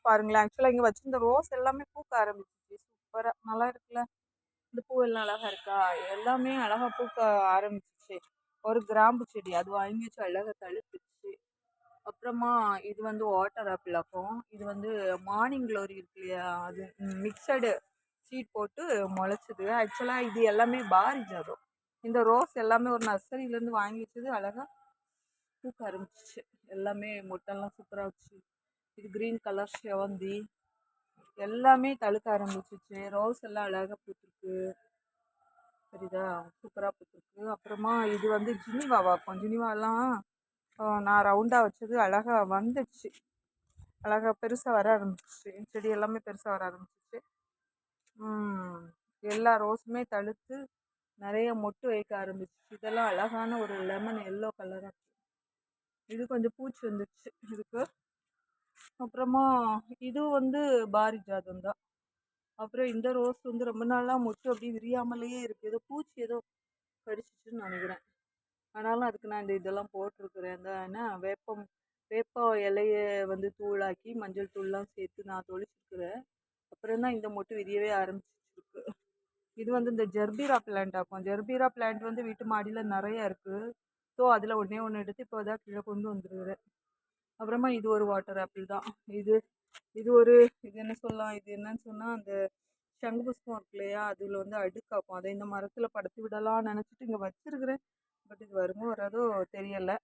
பாருங்களேன். ஆக்சுவலாக இங்கே வச்சிருந்த ரோஸ் எல்லாமே பூக்க ஆரம்பிச்சிச்சு. சூப்பராக நல்லா இருக்குல்ல. இந்த பூ எல்லாம் அழகா இருக்கா, எல்லாமே அழகா பூக்க ஆரம்பிச்சிச்சு. ஒரு கிராம்பு செடி அது வாங்கி வச்சு அழகா தழுத்துச்சு. அப்புறமா இது வந்து வாட்டர் ஆப்பிள் ஆக்கும். இது வந்து மார்னிங் க்ளோரி இருக்கு இல்லையா, அது மிக்சடு சீட் போட்டு முளைச்சிது. ஆக்சுவலாக இது எல்லாமே பாரிஜாதம். இந்த ரோஸ் எல்லாமே ஒரு நர்சரியிலேருந்து வாங்கி வச்சது அழகா பூக்க ஆரம்பிச்சிச்சு. எல்லாமே மொட்டெல்லாம் சூப்பராக வச்சு. இது க்ரீன் கலர் செவந்தி எல்லாமே தழுக்க ஆரம்பிச்சிச்சு. ரோஸ் எல்லாம் அழகாக பூத்துருக்கு. சரிதா, சூப்பராக பூத்துருக்கு. அப்புறமா இது வந்து ஜினிவா வாக்கும். ஜினிவாலாம் நான் ரவுண்டாக வச்சது அழகாக வந்துடுச்சு. அழகாக பெருசாக வர ஆரம்பிச்சிச்சு. செடி எல்லாமே பெருசாக வர ஆரம்பிச்சிச்சு. எல்லா ரோஸுமே தழுத்து நிறைய மொட்டு வைக்க ஆரம்பிச்சிச்சு. இதெல்லாம் அழகான ஒரு லெமன் எல்லோ கலராக. இது கொஞ்சம் பூச்சி வந்துடுச்சு இதுக்கு. அப்புறமா இது வந்து பாரிஜாதம் தான். அப்புறம் இந்த ரோஸ் வந்து ரொம்ப நாளாக மொட்டு அப்படியே விரியாமலேயே இருக்குது. ஏதோ பூச்சி ஏதோ கடிச்சிச்சுன்னு நினைக்கிறேன். ஆனாலும் அதுக்கு நான் இதெல்லாம் போட்டிருக்கிறேன். அந்த என்ன வேப்ப இலையை வந்து தூளாக்கி மஞ்சள் தூள்லாம் சேர்த்து நான் தொளிச்சிருக்கிறேன். அப்புறம் தான் இந்த மொட்டு விரியவே ஆரம்பிச்சிருக்கு. இது வந்து இந்த ஜெர்பீரா பிளான்ட் ஆக்கும். ஜெர்பீரா பிளான்ட் வந்து வீட்டு மாடியில் நிறையா இருக்குது. ஸோ அதில் ஒன்று எடுத்து இப்போ தான் கீழே கொண்டு வந்துருக்குறேன். அப்புறமா இது ஒரு வாட்டர் ஆப்பிள் தான். இது இது என்ன சொல்லலாம், இது என்னன்னு சொன்னால் அந்த சங்கு புஷ்பம் இருக்கு இல்லையா, அதில் வந்து அடுக்காக்கும். அதை இந்த மரத்தில் படுத்து விடலாம்னு நினச்சிட்டு இங்கே வச்சிருக்கிறேன். பட் இது வருமோ வராதோ தெரியலை.